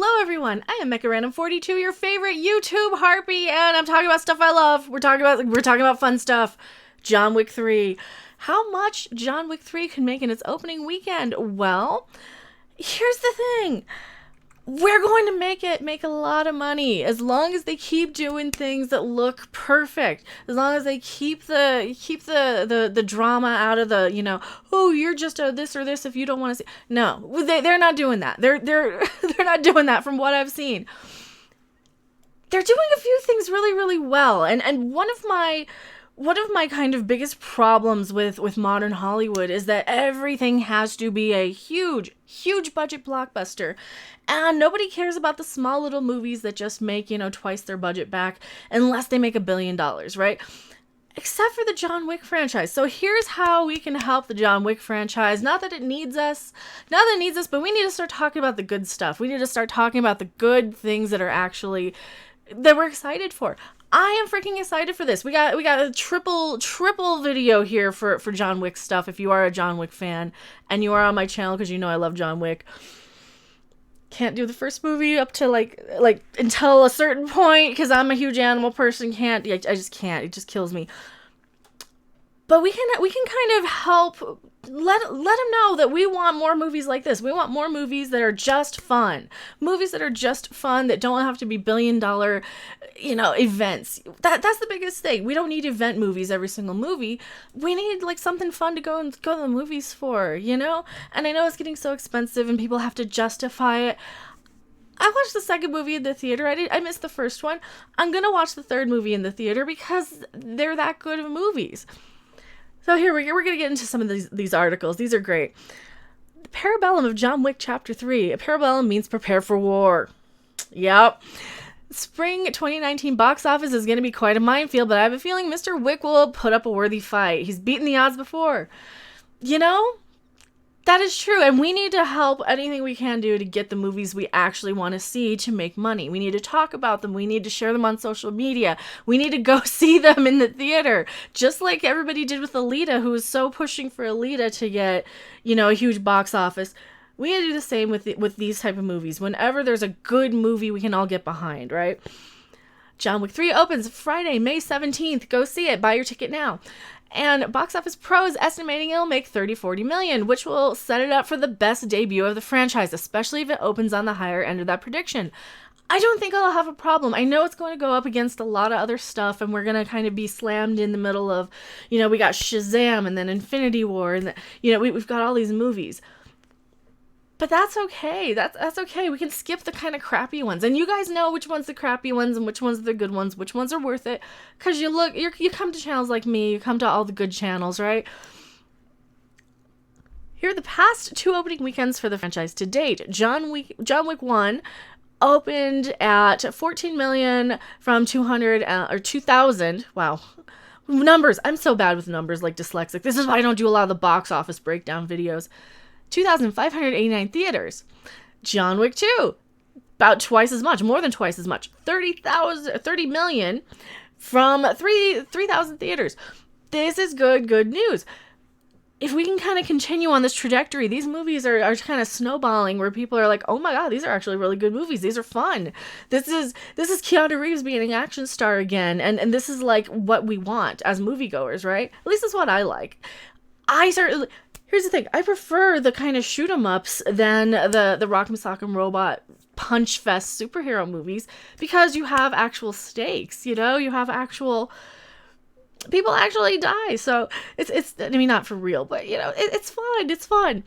Hello everyone, I am Mecha42, your favorite YouTube harpy, and I'm talking about stuff I love. We're talking about fun stuff. John Wick 3. How much John Wick 3 can make in its opening weekend? Well, here's the thing. We're going to make a lot of money as long as they keep doing things that look perfect. As long as they keep the drama out of the, oh, you're just a this or this if you don't want to see. No, they're not doing that. They're not doing that from what I've seen. They're doing a few things really, really well. And one of my kind of biggest problems with modern Hollywood is that everything has to be a huge budget blockbuster. And nobody cares about the small little movies that just make, twice their budget back unless they make $1 billion, right? Except for the John Wick franchise. So here's how we can help the John Wick franchise. Not that it needs us, but we need to start talking about the good stuff. We need to start talking about the good things that we're excited for. I am freaking excited for this. We got a triple video here for John Wick stuff. If you are a John Wick fan and you are on my channel because you know I love John Wick. Can't do the first movie up to like until a certain point because I'm a huge animal person. I just can't. It just kills me. But we can kind of help let them know that we want more movies like this. We want more movies that are just fun. Movies that are just fun that don't have to be $1 billion, events. That's the biggest thing. We don't need event movies every single movie. We need like something fun to go to the movies for, And I know it's getting so expensive and people have to justify it. I watched the second movie in the theater. I missed the first one. I'm going to watch the third movie in the theater because they're that good of movies. So here we're going to get into some of these articles. These are great. The Parabellum of John Wick Chapter 3. A parabellum means prepare for war. Yep. Spring 2019 box office is going to be quite a minefield, but I have a feeling Mr. Wick will put up a worthy fight. He's beaten the odds before. That is true, and we need to help anything we can do to get the movies we actually want to see to make money. We need to talk about them. We need to share them on social media. We need to go see them in the theater, just like everybody did with Alita, who was so pushing for Alita to get, a huge box office. We need to do the same with these type of movies. Whenever there's a good movie we can all get behind, right? John Wick 3 opens Friday, May 17th. Go see it. Buy your ticket now. And Box Office Pro is estimating it'll make $30-40 million, which will set it up for the best debut of the franchise, especially if it opens on the higher end of that prediction. I don't think I'll have a problem. I know it's going to go up against a lot of other stuff, and we're going to kind of be slammed in the middle of, we got Shazam and then Infinity War, and we've got all these movies. But that's okay. That's okay. We can skip the kind of crappy ones. And you guys know which one's the crappy ones and which one's the good ones, which ones are worth it. Because you come to channels like me, you come to all the good channels, right? Here are the past 2 opening weekends for the franchise to date. John Wick 1 opened at $14 million from 2,000. Wow. Numbers. I'm so bad with numbers, like dyslexic. This is why I don't do a lot of the box office breakdown videos. 2,589 theaters. John Wick 2, about twice as much, more than twice as much. 30 million from 3,000 theaters. This is good news. If we can kind of continue on this trajectory, these movies are kind of snowballing where people are like, oh my God, these are actually really good movies. These are fun. This is Keanu Reeves being an action star again. And this is like what we want as moviegoers, right? At least that's what I like. Here's the thing. I prefer the kind of shoot 'em ups than the Rock'em Sock'em Robot punch fest superhero movies because you have actual stakes, you have actual people actually die. So it's not for real, but it's fun. It's fun.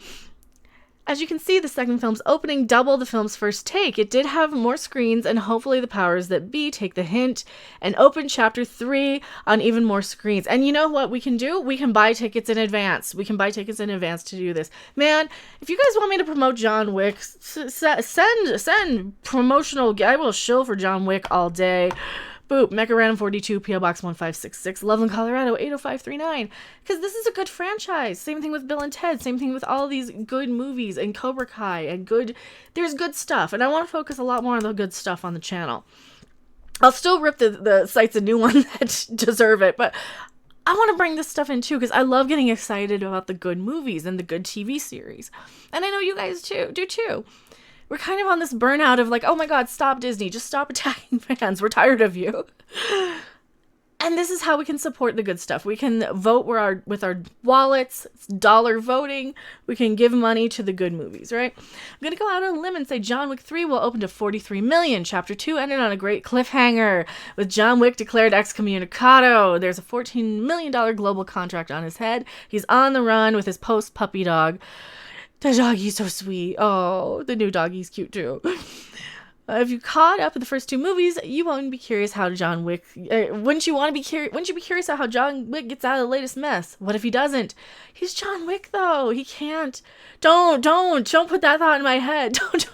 As you can see, the second film's opening doubled the film's first take. It did have more screens, and hopefully the powers that be take the hint and open Chapter 3 on even more screens. And you know what we can do? We can buy tickets in advance. We can buy tickets in advance to do this. Man, if you guys want me to promote John Wick, send promotional. I will shill for John Wick all day. Boop, Mecha42, P.O. Box 1566, Loveland, Colorado, 80539. Because this is a good franchise. Same thing with Bill and Ted. Same thing with all these good movies and Cobra Kai and there's good stuff. And I want to focus a lot more on the good stuff on the channel. I'll still rip the sites a new one that deserve it, but I want to bring this stuff in too because I love getting excited about the good movies and the good TV series. And I know you guys do too. We're kind of on this burnout of like, oh my God, stop Disney. Just stop attacking fans. We're tired of you. And this is how we can support the good stuff. We can vote with our wallets, dollar voting. We can give money to the good movies, right? I'm going to go out on a limb and say John Wick 3 will open to 43 million. Chapter 2 ended on a great cliffhanger with John Wick declared excommunicado. There's a $14 million global contract on his head. He's on the run with his post-puppy dog. The doggy's so sweet. Oh, the new doggy's cute too. If you caught up with the first two movies, you won't be curious how John Wick. Wouldn't you be curious about how John Wick gets out of the latest mess? What if he doesn't? He's John Wick, though. He can't. Don't put that thought in my head. Don't.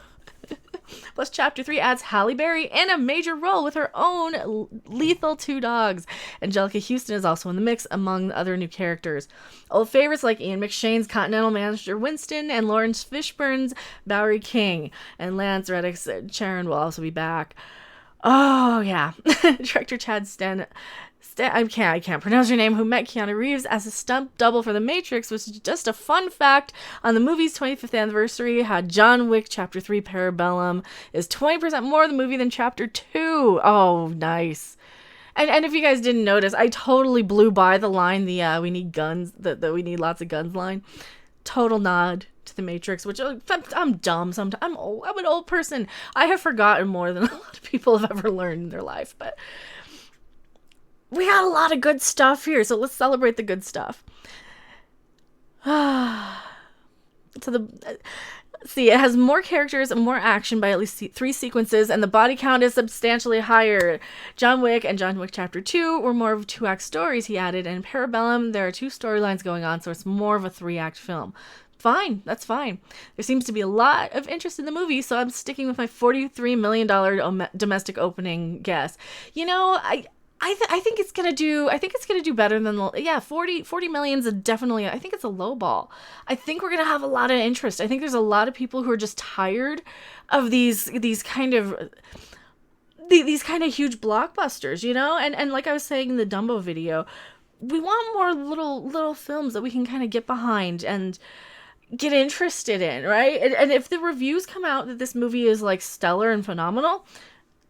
Plus, Chapter 3 adds Halle Berry in a major role with her own lethal two dogs. Angelica Houston is also in the mix among the other new characters. Old favorites like Ian McShane's Continental Manager Winston and Lawrence Fishburne's Bowery King. And Lance Reddick's Charon will also be back. Oh, yeah. Director Chad I can't pronounce your name, who met Keanu Reeves as a stunt double for The Matrix, was just a fun fact on the movie's 25th anniversary. Had John Wick Chapter 3 Parabellum is 20% more of the movie than Chapter 2. Oh, nice. And if you guys didn't notice, I totally blew by the line, we need guns, the we need lots of guns line. Total nod to The Matrix, which I'm dumb sometimes. I'm an old person. I have forgotten more than a lot of people have ever learned in their life, but we got a lot of good stuff here, so let's celebrate the good stuff. See, it has more characters and more action by at least 3 sequences, and the body count is substantially higher. John Wick and John Wick Chapter 2 were more of 2-act stories, he added, and in Parabellum, there are 2 storylines going on, so it's more of a 3-act film. Fine, that's fine. There seems to be a lot of interest in the movie, so I'm sticking with my $43 million domestic opening guess. You know, I think it's gonna do better than 40 million's definitely. I think it's a low ball. I think we're gonna have a lot of interest. I think there's a lot of people who are just tired of these kind of huge blockbusters, you know. And like I was saying in the Dumbo video, we want more little films that we can kind of get behind and get interested in, right? And if the reviews come out that this movie is like stellar and phenomenal,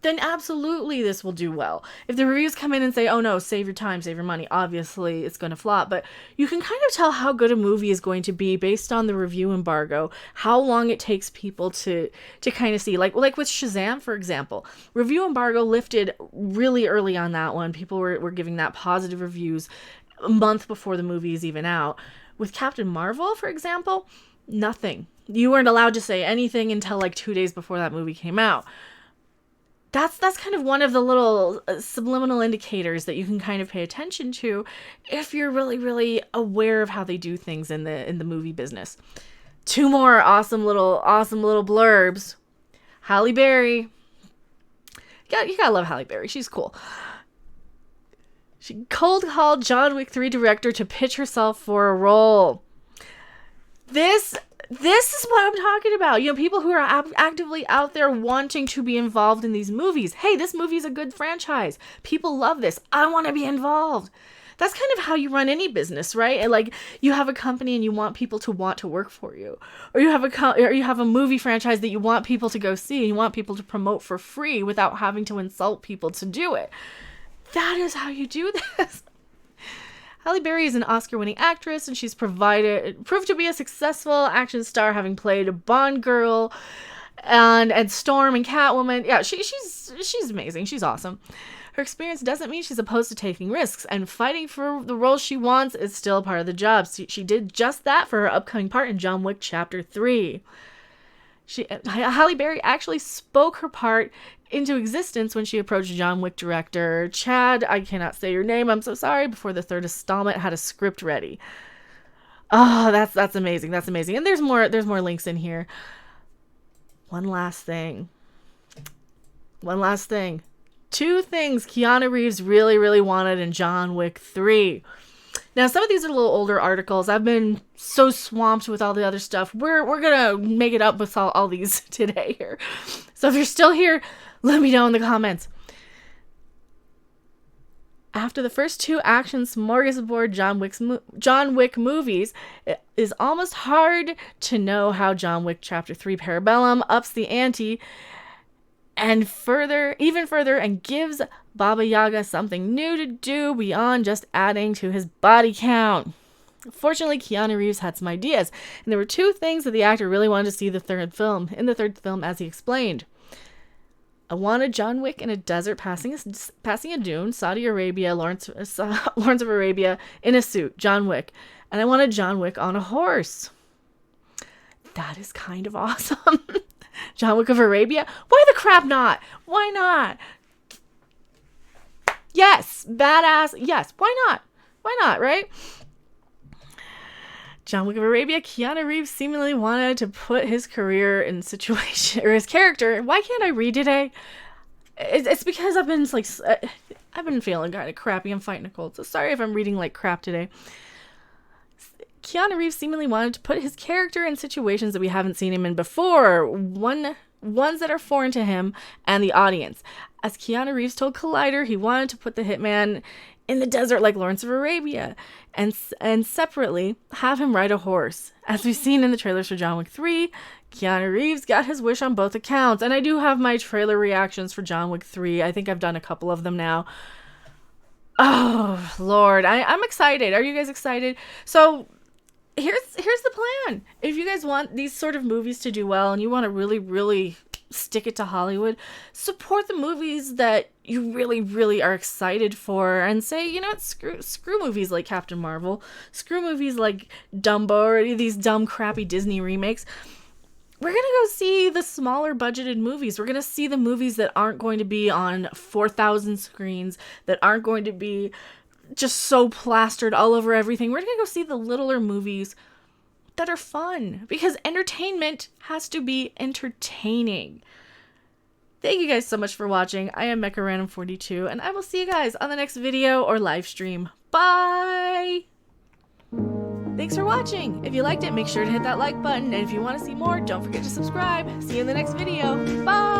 then absolutely this will do well. If the reviews come in and say, oh no, save your time, save your money, obviously it's going to flop. But you can kind of tell how good a movie is going to be based on the review embargo, how long it takes people to kind of see. Like with Shazam, for example. Review embargo lifted really early on that one. People were giving that positive reviews a month before the movie is even out. With Captain Marvel, for example, nothing. You weren't allowed to say anything until like 2 days before that movie came out. That's kind of one of the little subliminal indicators that you can kind of pay attention to if you're really, really aware of how they do things in the movie business. 2 more awesome little blurbs. Halle Berry. Yeah, you gotta love Halle Berry. She's cool. She cold called John Wick 3 director to pitch herself for a role. This is what I'm talking about. You know, people who are actively out there wanting to be involved in these movies. Hey, this movie's a good franchise. People love this. I want to be involved. That's kind of how you run any business, right? And like, you have a company and you want people to want to work for you, or you have a movie franchise that you want people to go see and you want people to promote for free without having to insult people to do it. That is how you do this. Halle Berry is an Oscar-winning actress, and she's proved to be a successful action star, having played Bond girl and Storm and Catwoman. Yeah, she's amazing. She's awesome. Her experience doesn't mean she's opposed to taking risks, and fighting for the role she wants is still part of the job. She did just that for her upcoming part in John Wick Chapter 3. Halle Berry actually spoke her part into existence when she approached John Wick director Chad, I cannot say your name, I'm so sorry, before the 3rd installment had a script ready. Oh, that's amazing. That's amazing. And there's more links in here. One last thing. 2 things Keanu Reeves really, really wanted in John Wick 3. Now, some of these are a little older articles. I've been so swamped with all the other stuff. We're gonna make it up with all these today here. So if you're still here, let me know in the comments. After the first two action smorgasbord John Wick movies, it is almost hard to know how John Wick Chapter 3 Parabellum ups the ante even further, and gives Baba Yaga something new to do beyond just adding to his body count. Fortunately, Keanu Reeves had some ideas, and there were two things that the actor really wanted to see in the third film, as he explained. I wanted John Wick in a desert passing a dune, Saudi Arabia, Lawrence of Arabia, in a suit, John Wick. And I wanted John Wick on a horse. That is kind of awesome. John Wick of Arabia? Why the crap not? Why not? Yes, badass. Yes, why not? Why not, right? John Wick of Arabia, Keanu Reeves seemingly wanted to put his career in situation, or his character. Why can't I read today? It's because I've been feeling kind of crappy. I'm fighting a cold, so sorry if I'm reading like crap today. Keanu Reeves seemingly wanted to put his character in situations that we haven't seen him in before, ones that are foreign to him and the audience. As Keanu Reeves told Collider, he wanted to put the hitman in the desert like Lawrence of Arabia, and separately have him ride a horse. As we've seen in the trailers for John Wick 3, Keanu Reeves got his wish on both accounts, and I do have my trailer reactions for John Wick 3. I think I've done a couple of them now. Oh, Lord. I'm excited. Are you guys excited? So here's the plan. If you guys want these sort of movies to do well and you want to really, really stick it to Hollywood, support the movies that you really, really are excited for, and say, you know what, screw movies like Captain Marvel, screw movies like Dumbo, or these dumb, crappy Disney remakes. We're gonna go see the smaller budgeted movies. We're gonna see the movies that aren't going to be on 4,000 screens, that aren't going to be just so plastered all over everything. We're gonna go see the littler movies that are fun, because entertainment has to be entertaining. Thank you guys so much for watching. I am Mecha42, and I will see you guys on the next video or live stream. Bye! Thanks for watching. If you liked it, make sure to hit that like button, and if you want to see more, don't forget to subscribe. See you in the next video. Bye!